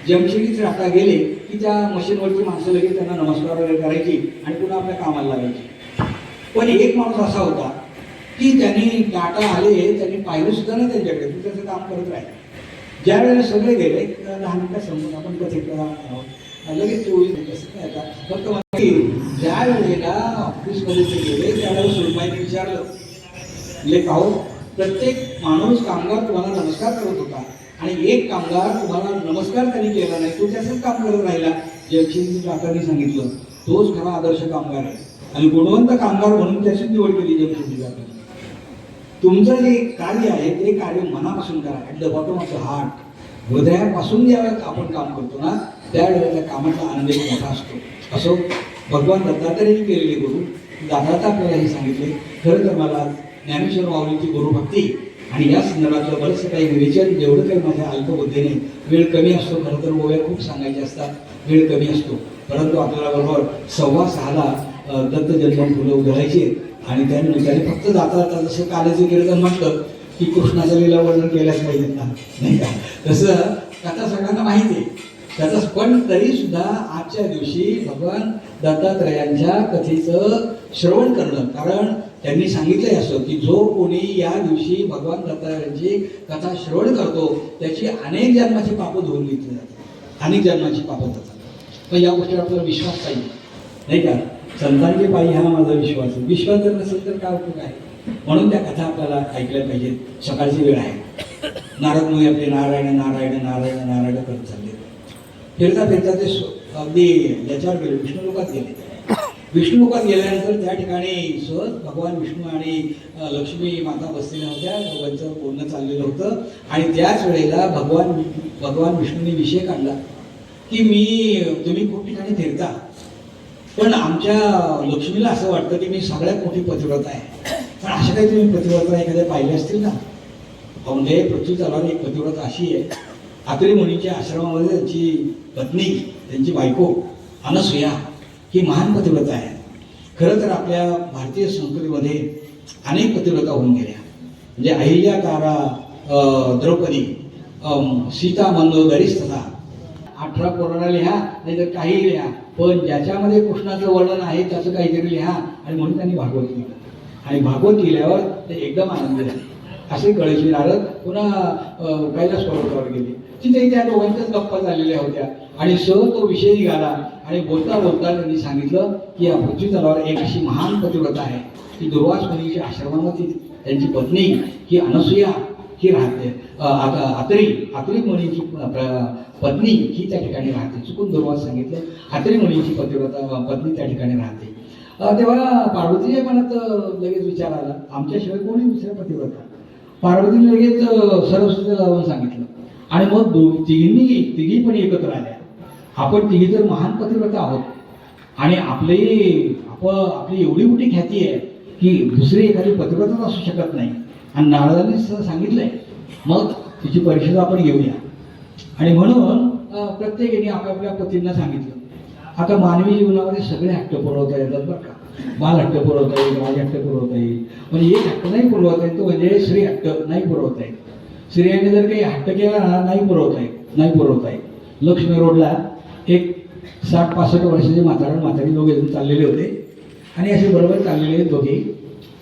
जमशेदजी टाटा गेले की त्या मशीनवरची माणसं लगेच त्यांना नमस्कार वगैरे करायची आणि पुन्हा आपल्या कामाला लागायची. पण एक माणूस असा होता की त्यांनी टाटा आले, त्यांनी पाहिलं सुद्धा नाही त्यांच्याकडे, तू त्याचं काम करत राहिले. ज्या वेळेला सगळे गेले 10 मिनिटं समजून आपण कथेकडे लगेच 24 कसं काय आता फक्त ज्या वेळेला ऑफिसमध्ये ते गेले त्यावेळेला सुरमाईने विचारलं, म्हणजे काहो प्रत्येक माणूस कामगार तुम्हाला नमस्कार करत होता आणि एक कामगार तुम्हाला नमस्कार त्यांनी केला नाही, तो त्याचंच काम करत राहिला. जमशेदजी टाटांनी सांगितलं तोच खरा आदर्श कामगार आहे आणि गुणवंत कामगार म्हणून त्याची निवड केली जमशेदजी टाटांनी. तुमचं जे कार्य आहे ते कार्य मनापासून करा, at the bottom of the heart. हृदयापासून ज्यावेळेस आपण काम करतो ना त्यावेळेला त्या कामाचा आनंद एक मोठा असतो. असो भगवान दत्तात्रेयांनी केलेले गुरु दादाता आपल्याला हे सांगितले. खरं तर मला ज्ञानेश्वर माऊलींची गुरुभक्ती आणि या संदर्भातलं बरंचसं काही विवेचन जेवढं काही माझ्या अल्पबुद्धीने वेळ कमी असतो. खरं तर ओव्या खूप सांगायच्या असतात, वेळ कमी असतो. परंतु आपल्याला बरोबर 6:15 दत्त जन्म फुलं उधळायचे आणि त्यानिमित्ताने फक्त जाता जाता जसं काल्याचं कीर्तन म्हटलं की कृष्णाचं लीला वर्णन केल्याच पाहिजेत ना, नाही का? तसं कथा सगळ्यांना माहिती आहे त्याचं, पण तरी सुद्धा आजच्या दिवशी भगवान दत्तात्रयांच्या कथेचं श्रवण करणं. कारण त्यांनी सांगितलंय असं की जो कोणी या दिवशी भगवान दत्तात्रयांची कथा श्रवण करतो त्याची अनेक जन्माची पापं धुवून घेतली जातात, अनेक जन्माची पापं जातात. पण या गोष्टीवर आपल्याला विश्वास पाहिजे, नाही का? संतांचे पायी हा माझा विश्वास आहे. विश्वास जर नसेल तर काय उपयोग आहे? म्हणून त्या कथा आपल्याला ऐकल्या पाहिजेत. सकाळची वेळ आहे, नारद मुनी आपले नारायण नारायण नारायण नारायण करत चालले. फिरता फिरता ते अगदी याच्यावर गेले, विष्णुलोकात गेले. विष्णुलोकात गेल्यानंतर त्या ठिकाणी सहज भगवान विष्णू आणि लक्ष्मी माता बसलेल्या होत्या. दोघांचं बोलणं चाललेलं होतं आणि त्याच वेळेला भगवान विष्णूंनी विषय काढला की तुम्ही खूप ठिकाणी फिरता पण आमच्या लक्ष्मीला असं वाटतं की मी सगळ्यात मोठी पतिव्रता आहे. पण अशा काही तुम्ही पतिव्रता एखाद्या पाहिल्या असतील ना? म्हणजे पृथ्वी तलावर एक पतिव्रता अशी आहे, अत्रि मुनीच्या आश्रमामध्ये त्यांची पत्नी, त्यांची बायको अनसूया ही महान पतिव्रता आहे. खरं तर आपल्या भारतीय संस्कृतीमध्ये अनेक पतिव्रता होऊन गेल्या. म्हणजे अहिल्या, तारा, द्रौपदी, सीता, मंदोदरीच तथा 18 कोरोना लिहा नाही तर काही लिहा, पण ज्याच्यामध्ये कृष्णाचं वर्णन आहे त्याचं काहीतरी लिहा. आणि म्हणून त्यांनी भागवत लिहिलं आणि भागवत लिहिल्यावर ते एकदम आनंद झाले. असे कळशी नारद पुन्हा कैलास पर्वतावर गेले. तिथे त्या दोघांच्याच गप्पा झालेल्या होत्या आणि सहज तो विषय निघाला आणि बोलता बोलता त्यांनी सांगितलं की या पृथ्वी तलावर एक अशी महान पतिव्रता आहे की दुर्वास मुनीच्या आश्रमामध्ये त्यांची पत्नी ही अनसूया ही राहते. अत्रि मुनीची पत्नी ही त्या ठिकाणी राहते. चुकून दुर्वास सांगितलं, अत्रि मुनीची पत्नी त्या ठिकाणी राहते. तेव्हा पार्वतीच्या मनात लगेच विचार आला, आमच्याशिवाय कोणी दुसऱ्या पतिव्रता पार्वतीने लगेच सरस्वतीला लावून सांगितलं आणि मग तिघी पण एकत्र आल्या. आपण तिघी तर महान पतिव्रता आहोत आणि आपली एवढी मोठी ख्याती आहे की दुसरी एखादी पतिव्रताच असू शकत नाही. आणि नारदांनी सांगितलंय मग तिची परिषद आपण घेऊया. आणि म्हणून प्रत्येकाने आपापल्या पतींना सांगितलं. आता मानवी जीवनामध्ये सगळे हट्ट पुरवता येतात बरं का. बाल हट्ट पुरवता येईल, राज हट्ट पुरवता येईल, म्हणजे एक हट्ट नाही पुरवता येईल तो म्हणजे स्त्री हट्ट नाही पुरवता येईल. स्त्रियांनी जर काही हट्ट केला ना नाही पुरवता येईल. लक्ष्मी रोडला एक 60-65 वर्षाचे म्हातारी दोघे जण चाललेले होते आणि असे बरोबर चाललेले आहेत दोघे.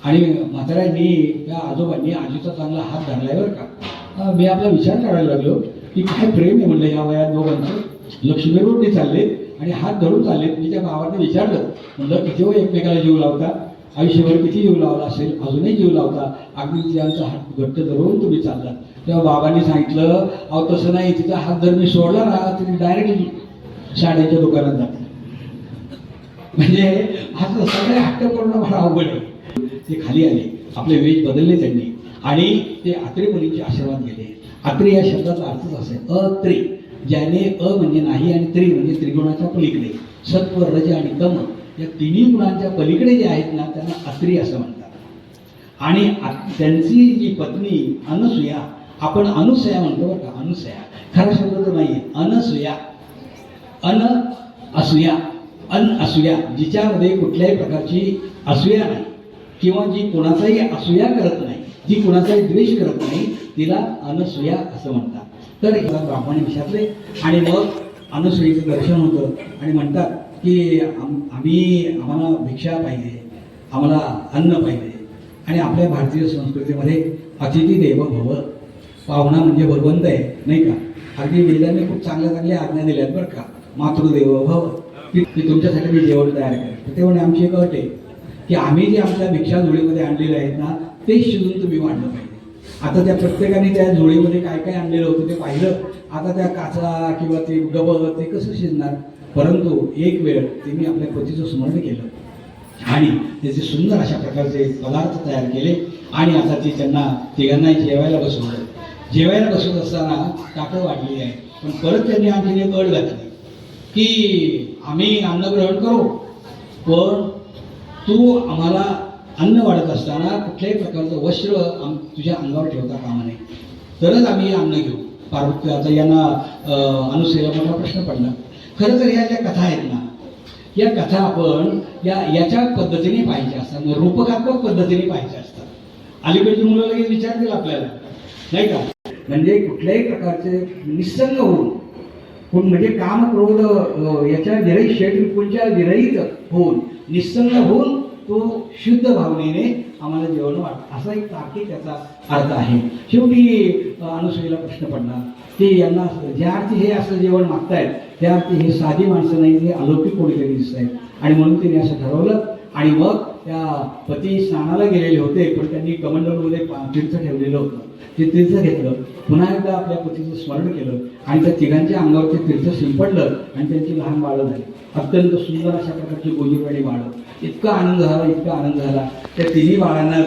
आणि म्हाताऱ्यांनी त्या आजोबांनी आजीचा चांगला हात धरलाय बरं का. मी आपला विचार करायला लागलो की काय प्रेम आहे म्हणलं या वयात दोघांचं. लक्ष्मी रोडने चालले आणि हात धरून चाललेत. मी त्या गावाने विचारलं म्हणलं किती वेळ एकमेकाला जीव लावता, आयुष्यभर किती जीव लावला असेल, अजूनही जीव लावता, अगदी त्यांचा हात घट्ट धरून तुम्ही चाललात. तेव्हा बाबांनी सांगितलं अहो तसं नाही, तिचा हात जर मी सोडला ना तरी डायरेक्ट साड्याच्या दुकानात जाते. म्हणजे असं सगळे हट्ट करणं मला अवघड आहे. ते खाली आले, आपले वेश बदलले त्यांनी आणि ते अत्रे मुलींचे आशीर्वाद गेले. अत्रे या शब्दाचा अर्थच असे अत्रे, ज्याने म्हणजे नाही आणि त्रि म्हणजे त्रिगुणाच्या पलीकडे, सत्व रज आणि तम या तिन्ही गुणांच्या पलीकडे जे आहेत ना त्यांना अत्रि असं म्हणतात. आणि त्यांची जी पत्नी अनसूया, आपण अनुसया म्हणतो बरं का. अनुसया खरा शब्द तर नाही, अनसूया, असूया, जिच्यामध्ये कुठल्याही प्रकारची असूया नाही किंवा जी कोणाचाही असूया करत नाही, जी कोणाचाही द्वेष करत नाही, तिला अनसूया असं म्हणतात. तर ब्राह्मण विषयातले आणि मग अनसूयेचं दर्शन होतं आणि म्हणतात की आम्हाला भिक्षा पाहिजे, आम्हाला अन्न पाहिजे. आणि आपल्या भारतीय संस्कृतीमध्ये अतिथी देव भव, पाहुणा म्हणजे भगवंत आहे नाही का. अगदी वेदांनी खूप चांगल्या आज्ञा दिल्यात बरं का. मातृदेव भव, की तुमच्यासाठी मी जेवण तयार करेन. ते म्हणजे आमची एक अट आहे की आम्ही जे आमच्या भिक्षा झोळीमध्ये आणलेले आहेत ना ते शिजून तुम्ही वाढलं पाहिजे. आता त्या प्रत्येकाने त्या झोळीमध्ये काय काय आणलेलं होतं ते पाहिलं. आता त्या काचा किंवा ते गबळ ते कसं शिजणार. परंतु एक वेळ त्यांनी आपल्या पतीचं स्मरण केलं आणि त्याचे सुंदर अशा प्रकारचे पदार्थ तयार केले आणि आता ती त्यांना तिघांना जेवायला बसवलं. जेवायला बसवत असताना ताटं वाढली आहे, पण परत त्यांनी आणखी एक अट घातली की आम्ही अन्न ग्रहण करू, पण तू आम्हाला अन्न वाढत असताना कुठल्याही प्रकारचं वस्त्र तुझ्या अंगावर ठेवता कामा नये, तरच आम्ही अन्न घेऊ. पार्वती आता यांना अनुसयेला मोठा प्रश्न पडला. खरं तर या ज्या कथा आहेत ना या कथा आपण याच्या पद्धतीने पाहिजे असतात, रूपकात्मक पद्धतीने पाहिजे असतात. अलीकडची मुलं लगेच विचारतील आपल्याला नाही का. म्हणजे कुठल्याही प्रकारचे निस्संग होऊन म्हणजे काम क्रोध याच्या विरहित षटरिपूंच्या विरहित होऊन निस्संग होऊन तो शुद्ध भावनेने आम्हाला जेवण वाटतं, असा एक तार्किक त्याचा अर्थ आहे. शेवटी अनुसूयेला प्रश्न पडला की यांना ज्या अर्थी हे असं जेवण मागतायत त्या अर्थी हे साधी माणसं नाही, हे अलौकिक कोणीतरी दिसत आहेत. आणि म्हणून त्यांनी असं ठरवलं आणि मग त्या पती स्नानाला गेलेले होते, पण त्यांनी कमंडलमध्ये तीर्थ ठेवलेलं होतं. ते तीर्थ घेतलं, पुन्हा एकदा आपल्या पतीचं स्मरण केलं आणि त्या तिघांच्या अंगावर ते तीर्थ शिंपडलं आणि त्यांची लहान बाळं झाली. अत्यंत सुंदर अशा प्रकारची गोजीरवाडी बाळं. इतका आनंद झाला. त्या तिन्ही बाळांना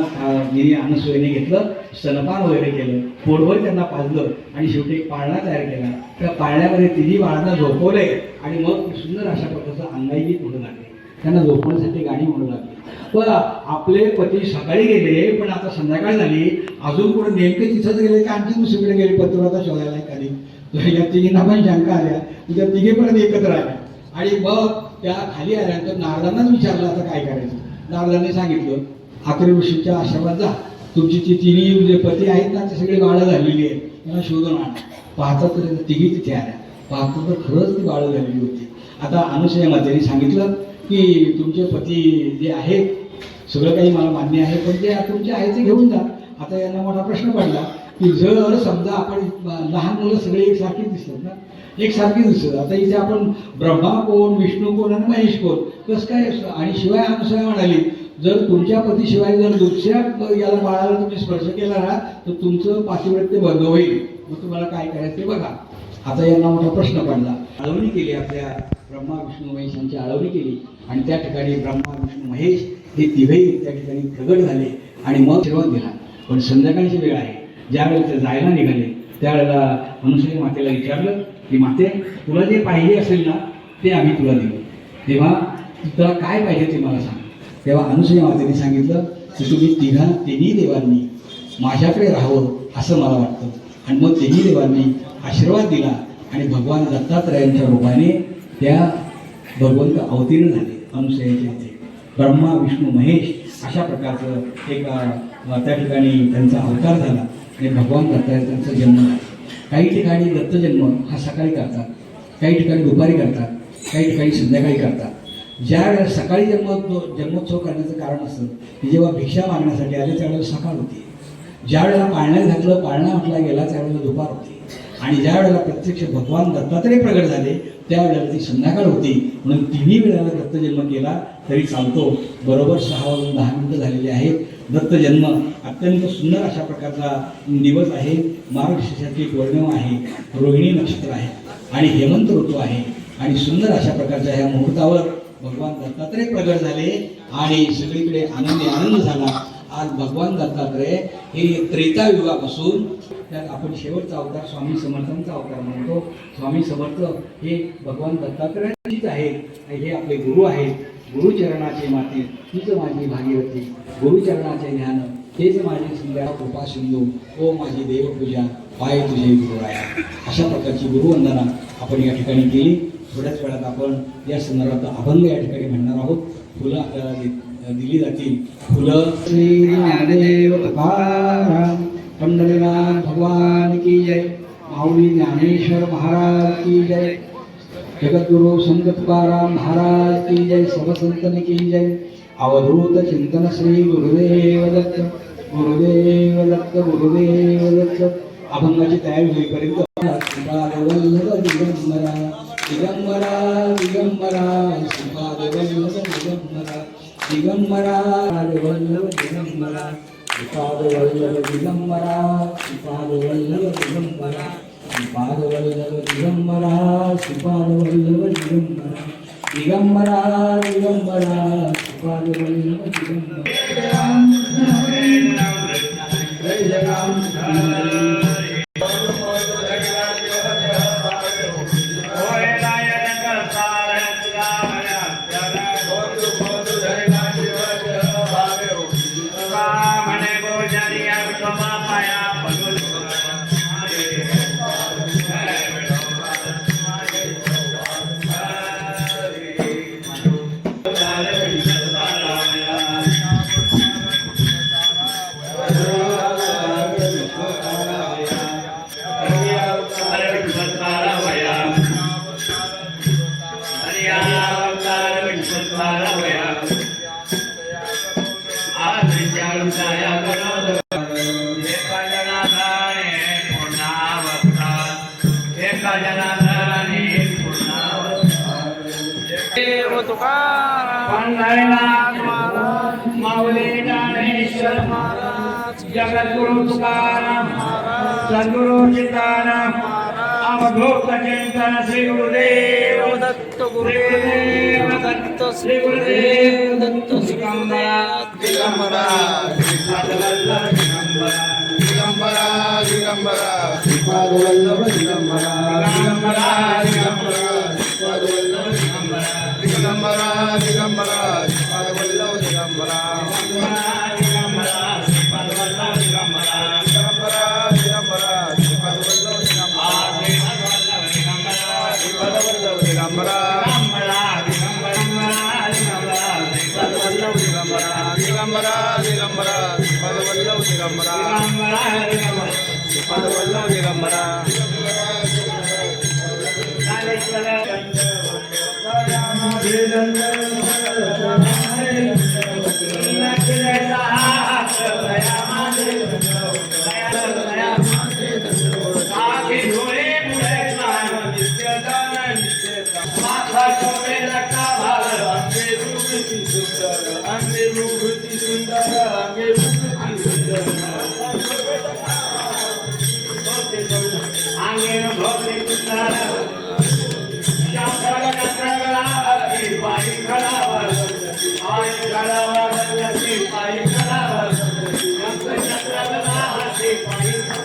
अनुसूयेने घेतलं, स्तनपान वगैरे केलं, पोटभर त्यांना पाजलं आणि शेवटी एक पाळणा तयार केला. त्या पाळण्यामध्ये तिन्ही बाळांना झोपवले आणि मग सुंदर अशा प्रकारचं अंगाईगीत म्हणू लागले. त्यांना झोपण्यासाठी गाणी म्हणू लागली. पण आपले पती सकाळी गेले, पण आता संध्याकाळ झाली, अजून पुढे नेमके तिथंच गेले की आणखी दुसरीकडे गेले पतिव्रता शोधायला एखादी. तर या तिघींना पण शंका आल्या, त्या तिघे पण एकत्र आल्या आणि मग त्या खाली आल्यानंतर नारदांनाच विचारलं आता काय करायचं. नारदांनी सांगितलं अत्रे ऋषीच्या आश्रमात जा, तुमची ती तिन्ही जे पती आहेत ना ते सगळी बाळं झालेली आहेत, त्यांना शोधून आणा. पाहता तर तिघी तिथे आल्या. पाहता तर खरंच ती बाळं झालेली होती. आता अनुसूया मातेने सांगितलं की तुमचे पती जे आहेत सगळं काही मला मान्य आहे, पण ते तुमचे आहे ते घेऊन जा. आता यांना मोठा प्रश्न पडला की जर समजा आपण लहान मुलं सगळे एकसारखी दिसतात ना, एकसारखी दिसतात. आता इथे आपण ब्रह्मा कोण, विष्णू कोण आणि महेश कोण कसं काय. आणि शिवाय अनुसूया म्हणाली जर तुमच्या पतीशिवाय जर दुसऱ्या याला बाळाला तुम्ही स्पर्श केला ना तर तुमचं पातिव्रत्य भंग होईल. मग तुम्हाला काय करायचं ते बघा. आता यांना मोठा प्रश्न पडला. आळवणी केली, आपल्या ब्रह्मा विष्णू महेश यांची आळवणी केली आणि त्या ठिकाणी ब्रह्मा विष्णू महेश हे तिघही त्या ठिकाणी प्रगट झाले आणि मग आशीर्वाद दिला. पण संध्याकाळची वेळ आहे ज्यावेळेस ते जायला निघाले त्यावेळेला अनुसूया मातेला विचारलं की माते, तुला जे पाहिजे असेल ना ते आम्ही तुला देऊ, तेव्हा तुला काय पाहिजे ते मला सांग. तेव्हा अनुसूया मातेने सांगितलं की तुम्ही तिन्ही देवांनी माझ्याकडे राहावं असं मला वाटतं. आणि मग तिन्ही देवांनी आशीर्वाद दिला आणि भगवान दत्तात्रयांच्या रूपाने त्या भगवंत अवतीर्ण झाले अनुसूयाच्या इथे. ब्रह्मा विष्णू महेश अशा प्रकारचं एक त्या ठिकाणी त्यांचा अवतार झाला आणि भगवान दत्तात्रयांचा जन्म झाला. काही ठिकाणी दत्तजन्म हा सकाळी करतात, काही ठिकाणी दुपारी करतात, काही ठिकाणी संध्याकाळी करतात. ज्या वेळेला सकाळी जन्मोत्सव करण्याचं कारण असतं की जेव्हा भिक्षा मागण्यासाठी आले त्यावेळेला सकाळ होती, ज्या वेळेला पाळण्यात घातलं, पाळणा म्हटला गेला त्यावेळेला दुपार होती, आणि ज्या वेळेला प्रत्यक्ष भगवान दत्तात्रय प्रगट झाले त्यावेळेला ती संध्याकाळ होती. म्हणून तिन्ही वेळेला दत्तजन्म केला तरी चालतो. बरोबर 6:10 झालेले आहेत. दत्तजन्म अत्यंत सुंदर अशा प्रकारचा दिवस आहे. मार्गशीर्षाची पौर्णिमा आहे, रोहिणी नक्षत्र आहे आणि हेमंत ऋतू आहे आणि सुंदर अशा प्रकारच्या ह्या मुहूर्तावर भगवान दत्तात्रय प्रगट झाले आणि सगळीकडे आनंद झाला. आज भगवान दत्तात्रय हे त्रेता युगापासून त्यात आपण शेवटचा अवतार स्वामी समर्थांचा अवतार म्हणतो. स्वामी समर्थ हे भगवान दत्तात्रयाचीच आहेत आणि हे आपले गुरु आहेत. गुरुचरणाचे माते तीच माझी भागीरथी, गुरुचरणाचे ज्ञान तेच माझे सुंदर कृपा सिंधू, ओ माझी देवपूजा पाय तुझे गुरुराया. अशा प्रकारची गुरुवंदना आपण या ठिकाणी केली. थोड्याच वेळात आपण या संदर्भात अभंग या ठिकाणी म्हणणार आहोत. फुलं आपल्याला दिली जातील. फुलं श्री ज्ञानदेव तुकाराम पंढरीनाथ भगवान की जय. माऊली ज्ञानेश्वर महाराज की जय. जगद्गुरु संत तुकाराम महाराज की जय. सबसंतन की जय. अवधूत चिंतन श्री गुरुदेव दत्त, गुरुदेव दत्त, गुरुदेव दत्त. अभंगाची तयारी होईपर्यंत दिगंबरा दिगंबरा दिगंबरा श्रीपाद वल्लभ दिगंबरा दिगंबरा वल्लभ दिगंबरा श्रीपाद वल्लभ दिगंबरा श्रीपाद वल्लभ दिगंबरा श्रीपाद वल्लभ दिगंबरा श्रीपाद वल्लभ दिगंबरा दिगंबरा दिगंबरा श्रीपाद वल्लभ दिगंबरा. जय राम पंढरीनाथ महाराज, माऊली ज्ञानेश्वर महाराज, जगद्गुरु तुकाराम महाराज, सद्गुरु सीताराम महाराज, अवधूत चिंतन श्री गुरुदेव दत्त, गुरुदेव दत्त, श्री गुरुदेव दत्त. दिगंबरा दिगंबरा श्रीपाद वल्लभ दिगंबरा दिगंबरा दिगंबरा श्रीपाद वल्लभ दिगंबरा दिगंबरा दिगंबरा श्रीपाद वल्लभ दिगंबरा दिगंबरा दिगंबरा श्रीपाद वल्लभ दिगंबरा दिगंबरा श्रीपाद वल्लभ दिगंबरा दिगंबरा दिगंबरा श्रीपाद वल्लभ दिगंबरा श्रीपाद वल्लभ दिगंबरा दिगंबरा दिगंबरा श्रीपाद वल्लभ दिगंबरा श्रीपाद वल्लभ दिगंबरा. पायी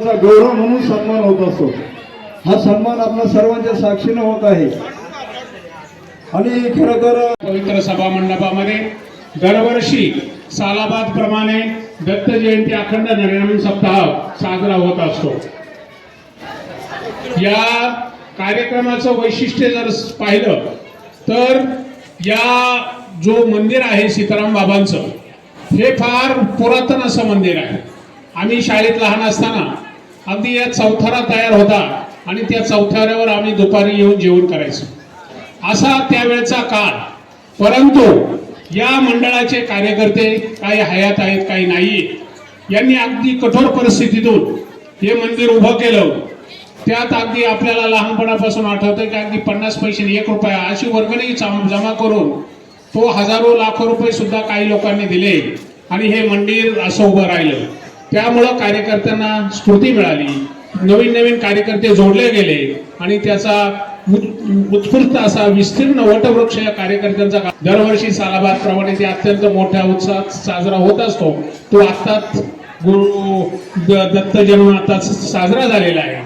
चा गौरव म्हणून सन्मान होत असतो. हा सन्मान आपल्या सर्वांच्या साक्षीने होत आहे. आणि खरं तर पवित्र सभा मंडपामध्ये दरवर्षी सालाबाद प्रमाणे दत्त जयंती अखंड नरिनाम सप्ताह साजरा होत असतो. या कार्यक्रमाचं वैशिष्ट्य जर पाहिलं तर या जो मंदिर आहे सीताराम बाबांचं, हे फार पुरातन असं मंदिर आहे. आम्ही शाळेत लहान असताना अगदी या चौथारा तयार होता आणि त्या चौथाऱ्यावर आम्ही दुपारी येऊन जेवण करायचो. असा त्यावेळचा काळ. परंतु या मंडळाचे कार्यकर्ते काही हयात आहेत, काही नाही. यांनी अगदी कठोर परिस्थितीतून हे मंदिर उभं केलं. त्यात अगदी आपल्याला लहानपणापासून आठवतं की अगदी 50 पैसे 1 रुपया अशी वर्गणी जमा करून तो हजारो लाखो रुपये सुद्धा काही लोकांनी दिले आणि हे मंदिर असं उभं राहिलं. त्यामुळं कार्यकर्त्यांना स्फूर्ती मिळाली, नवीन नवीन कार्यकर्ते जोडले गेले आणि त्याचा उत्स्फूर्त असा विस्तीर्ण वटवृक्ष या कार्यकर्त्यांचा दरवर्षी सालाबाद प्रमाणे ते अत्यंत मोठ्या उत्साहात साजरा होत असतो. तो आत्ताच गुरु दत्त जन्म आता साजरा झालेला आहे.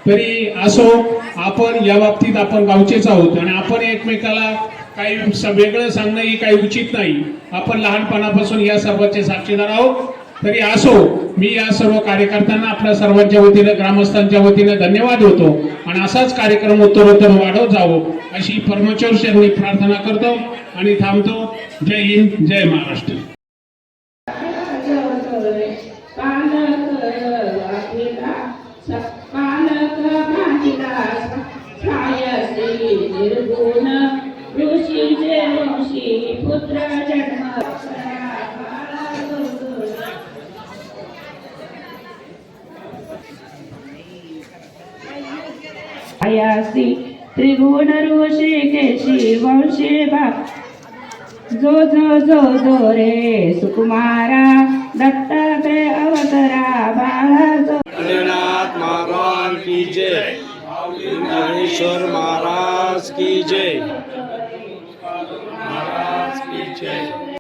तरी असो, आपण या बाबतीत आपण गावचेच आहोत आणि आपण एकमेकाला काही वेगळं सांगणं ही काही उचित नाही. आपण लहानपणापासून या सर्वांचे साक्षीदार आहोत. तरी असो, मी या सर्व कार्यकर्त्यांना आपल्या सर्वांच्या वतीनं, ग्रामस्थांच्या वतीनं धन्यवाद देतो आणि असाच कार्यक्रम उत्तरोत्तर वाढवत जावो अशी परमेश्वरांनी प्रार्थना करतो आणि थांबतो. जय हिंद, जय महाराष्ट्र. आयासी त्रिगुण ऋषी केशी वंशी जो जो जो जो रे सुकुमारा दत्तात्रय अवतरा बाळा जो. भोलेनाथ महाराज की जय. ज्ञानेश्वर महाराज की जय. महाराज की जय.